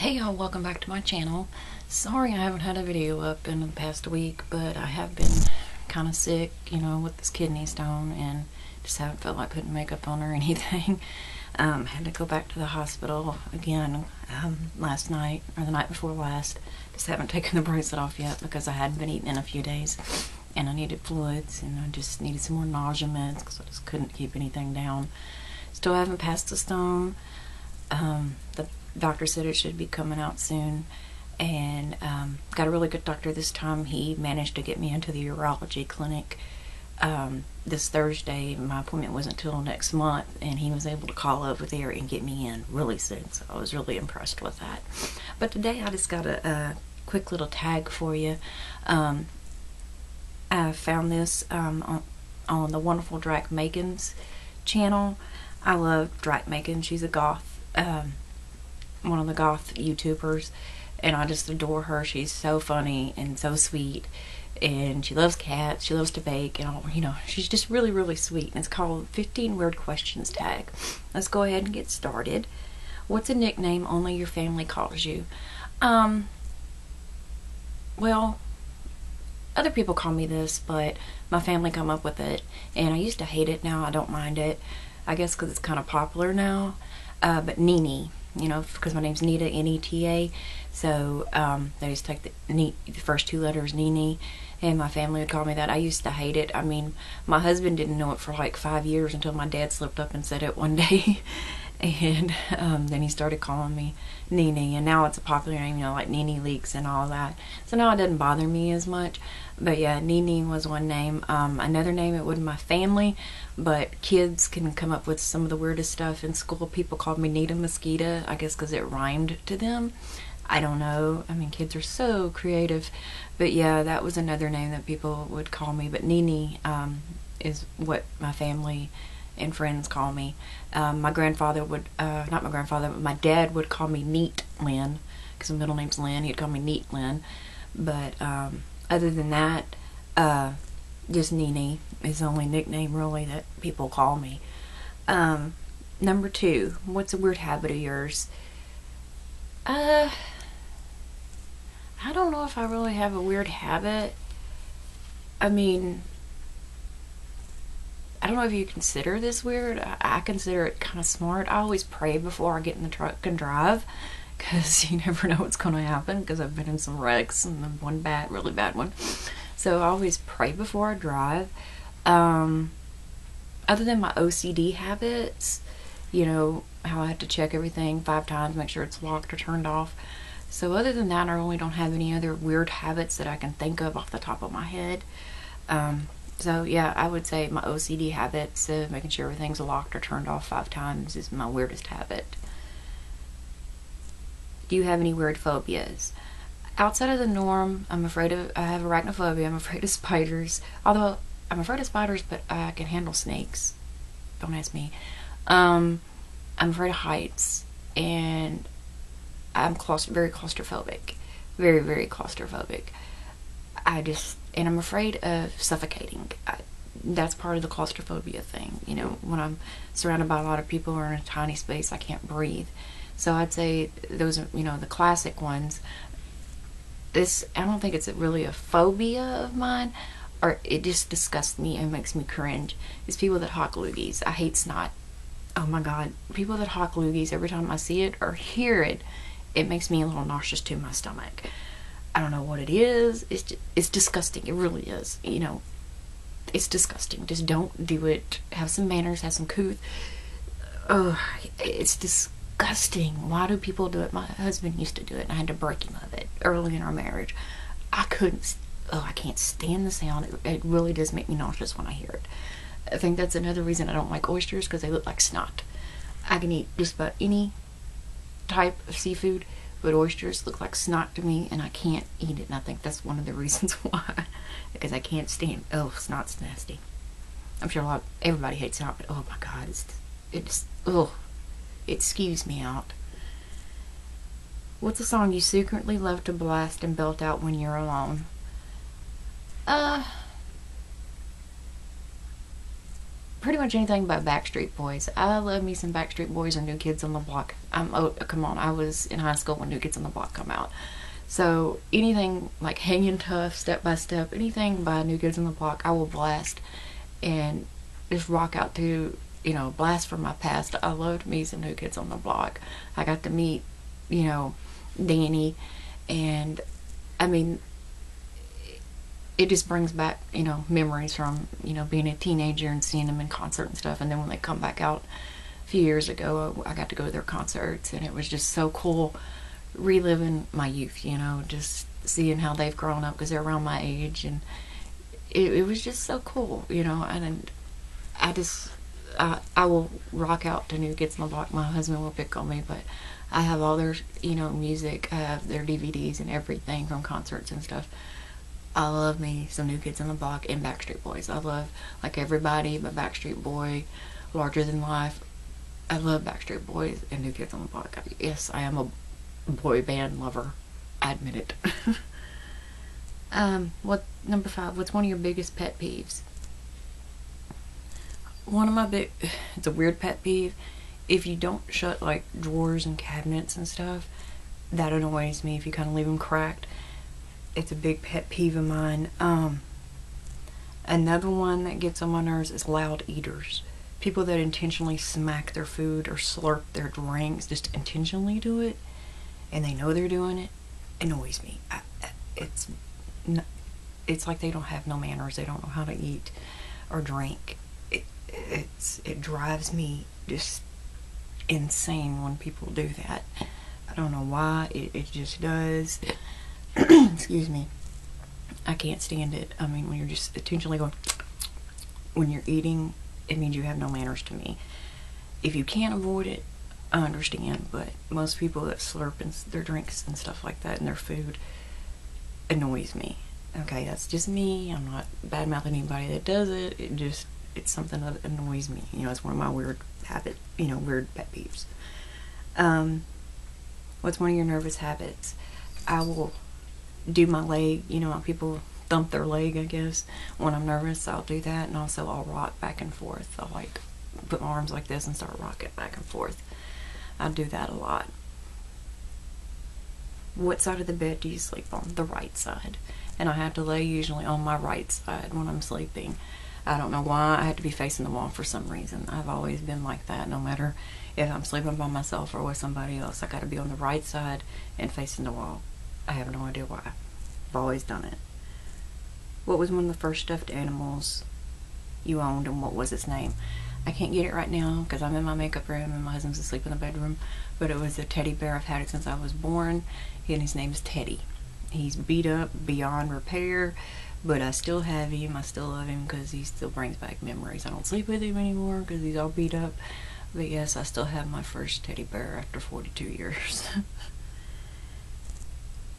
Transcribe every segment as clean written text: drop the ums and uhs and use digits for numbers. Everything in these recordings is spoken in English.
Hey y'all, welcome back to my channel. Sorry I haven't had a video up in the past week, but I have been kind of sick, with this kidney stone, and just haven't felt like putting makeup on or anything. Had to go back to the hospital again last night, or the night before last. Just haven't taken the bracelet off yet because I hadn't been eating in a few days, and I needed fluids, and I just needed some more nausea meds because I just couldn't keep anything down. Still haven't passed the stone. The doctor said it should be coming out soon, and got a really good doctor this time. He managed to get me into the urology clinic this Thursday. My appointment wasn't until next month, and he was able to call over there and get me in really soon, so I was really impressed with that. But today I just got a quick little tag for you. I found this on the wonderful Drac Makens Channel. I love Drac Makens. She's a goth, one of the goth YouTubers, and I just adore her. She's so funny and so sweet, and she loves cats, she loves to bake, and all, she's just really, really sweet. And it's called 15 Weird Questions Tag. Let's go ahead and get started. What's a nickname only your family calls you? Well, other people call me this, but my family come up with it, and I used to hate it. Now I don't mind it, I guess because it's kind of popular now. But Nene, because my name's Nita, N-E-T-A, so they just take the first two letters, Nene, and my family would call me that. I used to hate it. I mean, my husband didn't know it for like 5 years until my dad slipped up and said it one day, and then he started calling me Nene, and now it's a popular name, like Nene Leaks and all that, so now it doesn't bother me as much. But yeah, Nene was one name. Another name, it wasn't my family, but kids can come up with some of the weirdest stuff. In school, people called me Nita Mosquito, I guess because it rhymed to them. I don't know. I mean, kids are so creative. But yeah, that was another name that people would call me. But Nene is what my family and friends call me. My grandfather would, not my grandfather, but my dad would call me Neat Lynn, because my middle name's Lynn. He'd call me Neat Lynn. But other than that, just Nene is the only nickname really that people call me. Number 2, what's a weird habit of yours? I don't know if I really have a weird habit. I mean, I don't know if you consider this weird. I consider it kind of smart. I always pray before I get in the truck and drive, because you never know what's going to happen, because I've been in some wrecks, and one really bad one. So I always pray before I drive. Other than my OCD habits, how I have to check everything 5 times, make sure it's locked or turned off. So other than that, I really don't have any other weird habits that I can think of off the top of my head. So yeah, I would say my OCD habits of making sure everything's locked or turned off 5 times is my weirdest habit. Do you have any weird phobias? Outside of the norm, I have arachnophobia. I'm afraid of spiders. Although I'm afraid of spiders, but I can handle snakes. Don't ask me. I'm afraid of heights, and I'm very claustrophobic. Very, very claustrophobic. And I'm afraid of suffocating. That's part of the claustrophobia thing. When I'm surrounded by a lot of people or in a tiny space, I can't breathe. So I'd say those are, the classic ones. I don't think it's really a phobia of mine, or it just disgusts me and makes me cringe. It's people that hawk loogies. I hate snot. Oh my god. People that hawk loogies, every time I see it or hear it, it makes me a little nauseous to my stomach. I don't know what it is. It's disgusting. It really is. It's disgusting. Just don't do it. Have some manners. Have some couth. It's disgusting. Why do people do it? My husband used to do it, and I had to break him of it early in our marriage. I can't stand the sound. It really does make me nauseous when I hear it. I think that's another reason I don't like oysters, because they look like snot. I can eat just about any type of seafood, but oysters look like snot to me, and I can't eat it. And I think that's one of the reasons why, because I can't stand. Snot's nasty. I'm sure everybody hates snot, but oh my god, it skews me out. What's a song you secretly love to blast and belt out when you're alone? pretty much anything by Backstreet Boys. I love me some Backstreet Boys or New Kids on the Block. Oh, come on, I was in high school when New Kids on the Block come out. So anything like Hanging Tough, Step by Step, anything by New Kids on the Block, I will blast and just rock out to, you know, blast from my past. I loved me some New Kids on the Block. I got to meet, you know, Danny, and I mean, it just brings back, you know, memories from, you know, being a teenager and seeing them in concert and stuff. And then when they come back out a few years ago, I got to go to their concerts, and it was just so cool reliving my youth, you know, just seeing how they've grown up because they're around my age, and it was just so cool, you know. And I will rock out to New Kids on the Block. My husband will pick on me, but I have all their, you know, music. I have their DVDs and everything from concerts and stuff. I love me some New Kids on the Block and Backstreet Boys. I love Like Everybody, but Backstreet Boy, Larger Than Life. I love Backstreet Boys and New Kids on the Block. Yes, I am a boy band lover. I admit it. Number 5, what's one of your biggest pet peeves? It's a weird pet peeve. If you don't shut like drawers and cabinets and stuff, that annoys me if you kind of leave them cracked. It's a big pet peeve of mine. Another one that gets on my nerves is loud eaters. People that intentionally smack their food or slurp their drinks, just intentionally do it, and they know they're doing it, annoys me. It's like they don't have no manners. They don't know how to eat or drink. It drives me just insane when people do that. I don't know why. It just does. Excuse me. I can't stand it. I mean, when you're just intentionally going when you're eating, it means you have no manners to me. If you can't avoid it, I understand, but most people that slurp in their drinks and stuff like that and their food annoys me. Okay, that's just me. I'm not bad mouthing anybody that does it. It's something that annoys me. You know, it's one of my weird weird pet peeves. What's one of your nervous habits? I will do my leg, you know how people thump their leg, I guess. When I'm nervous, I'll do that, and also I'll rock back and forth. I'll like put my arms like this and start rocking back and forth. I do that a lot. What side of the bed do you sleep on? The right side. And I have to lay usually on my right side when I'm sleeping. I don't know why. I have to be facing the wall for some reason. I've always been like that. No matter if I'm sleeping by myself or with somebody else, I gotta be on the right side and facing the wall. I have no idea why. I've always done it. What was one of the first stuffed animals you owned, and what was its name? I can't get it right now because I'm in my makeup room and my husband's asleep in the bedroom, but it was a teddy bear. I've had it since I was born, and his name is Teddy. He's beat up beyond repair, but I still have him. I still love him because he still brings back memories. I don't sleep with him anymore because he's all beat up, but yes, I still have my first teddy bear after 42 years.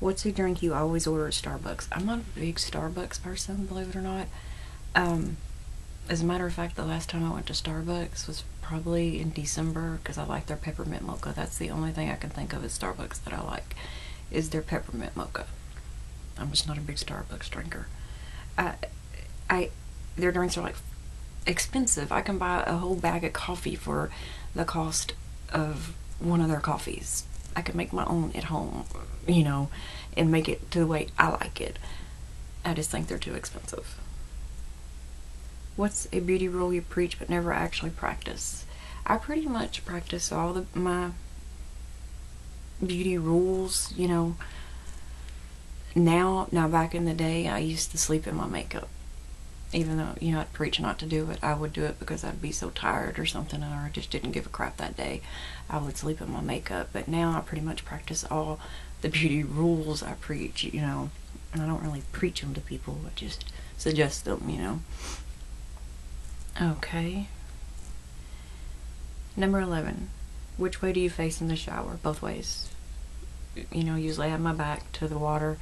What's a drink you always order at Starbucks? I'm not a big Starbucks person, believe it or not. As a matter of fact, the last time I went to Starbucks was probably in December because I like their peppermint mocha. That's the only thing I can think of at Starbucks that I like, is their peppermint mocha. I'm just not a big Starbucks drinker. Their drinks are like expensive. I can buy a whole bag of coffee for the cost of one of their coffees. I can make my own at home, you know, and make it to the way I like it. I just think they're too expensive. What's a beauty rule you preach but never actually practice? I pretty much practice all my beauty rules, you know. Now back in the day, I used to sleep in my makeup. Even though, you know, I'd preach not to do it, I would do it because I'd be so tired or something, or I just didn't give a crap that day. I would sleep in my makeup, but now I pretty much practice all the beauty rules I preach, you know. And I don't really preach them to people, I just suggest them, you know. Okay. Number 11. Which way do you face in the shower? Both ways. You know, usually I have my back to the water.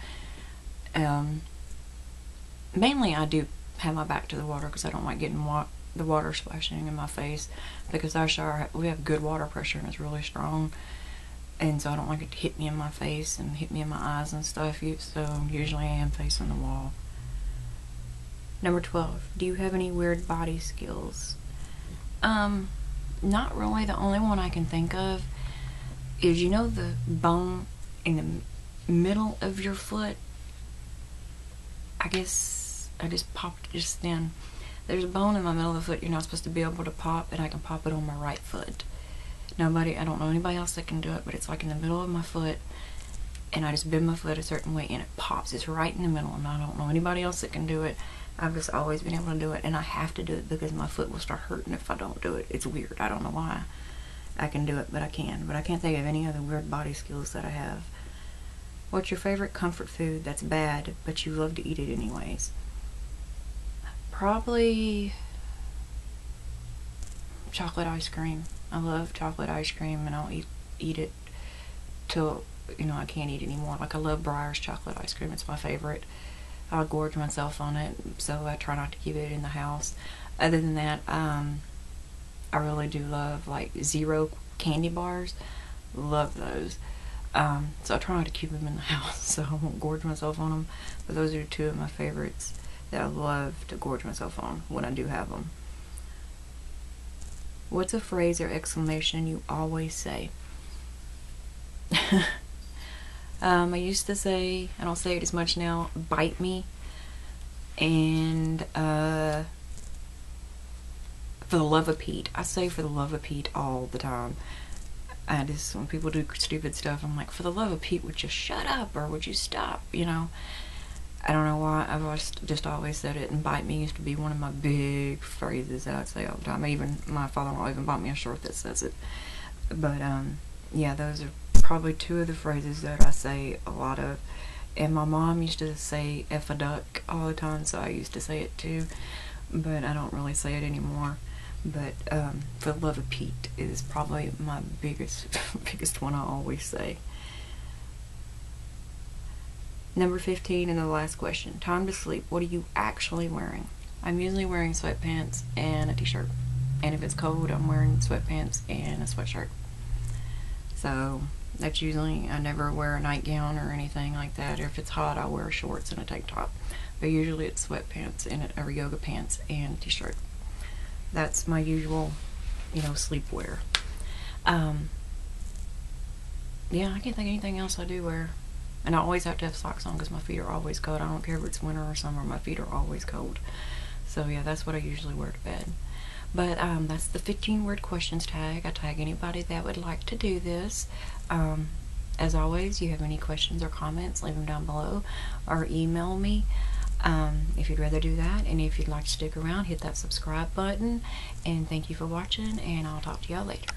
Mainly I do have my back to the water because I don't like getting the water splashing in my face, because our shower, we have good water pressure and it's really strong, and so I don't like it to hit me in my face and hit me in my eyes and stuff, so usually I am facing the wall. Number 12. Do you have any weird body skills? Not really. The only one I can think of is, you know, the bone in the middle of your foot. I guess I just popped it just then. There's a bone in my middle of the foot you're not supposed to be able to pop, and I can pop it on my right foot. I don't know anybody else that can do it, but it's like in the middle of my foot, and I just bend my foot a certain way and it pops. It's right in the middle, and I don't know anybody else that can do it. I've just always been able to do it, and I have to do it because my foot will start hurting if I don't do it. It's weird. I don't know why I can do it, but I can. But I can't think of any other weird body skills that I have. What's your favorite comfort food that's bad, but you love to eat it anyways? Probably chocolate ice cream. I love chocolate ice cream, and I'll eat it till, you know, I can't eat anymore. Like, I love Breyer's chocolate ice cream. It's my favorite. I'll gorge myself on it, so I try not to keep it in the house. Other than that, I really do love, like, Zero candy bars. Love those. So I try not to keep them in the house, so I won't gorge myself on them. But those are two of my favorites that I love to gorge myself on when I do have them. What's a phrase or exclamation you always say? I used to say, I don't say it as much now, bite me, and for the love of Pete. I say for the love of Pete all the time. I just, when people do stupid stuff, I'm like, for the love of Pete, would you shut up, or would you stop, you know? I don't know why, I've just always said it, and bite me used to be one of my big phrases that I'd say all the time. Even my father-in-law even bought me a shirt that says it. But, yeah, those are probably two of the phrases that I say a lot of. And my mom used to say F a duck all the time, so I used to say it too. But I don't really say it anymore. But, for the love of Pete is probably my biggest one I always say. Number 15 and the last question. Time to sleep. What are you actually wearing? I'm usually wearing sweatpants and a t-shirt. And if it's cold, I'm wearing sweatpants and a sweatshirt. So that's usually, I never wear a nightgown or anything like that. If it's hot, I'll wear shorts and a tank top. But usually it's sweatpants or yoga pants and a t-shirt. That's my usual, you know, sleepwear. Yeah, I can't think of anything else I do wear. And I always have to have socks on because my feet are always cold. I don't care if it's winter or summer, my feet are always cold. So yeah, that's what I usually wear to bed. But that's the 15-word questions tag. I tag anybody that would like to do this. As always, you have any questions or comments, leave them down below or email me if you'd rather do that. And if you'd like to stick around, hit that subscribe button. And thank you for watching, and I'll talk to y'all later.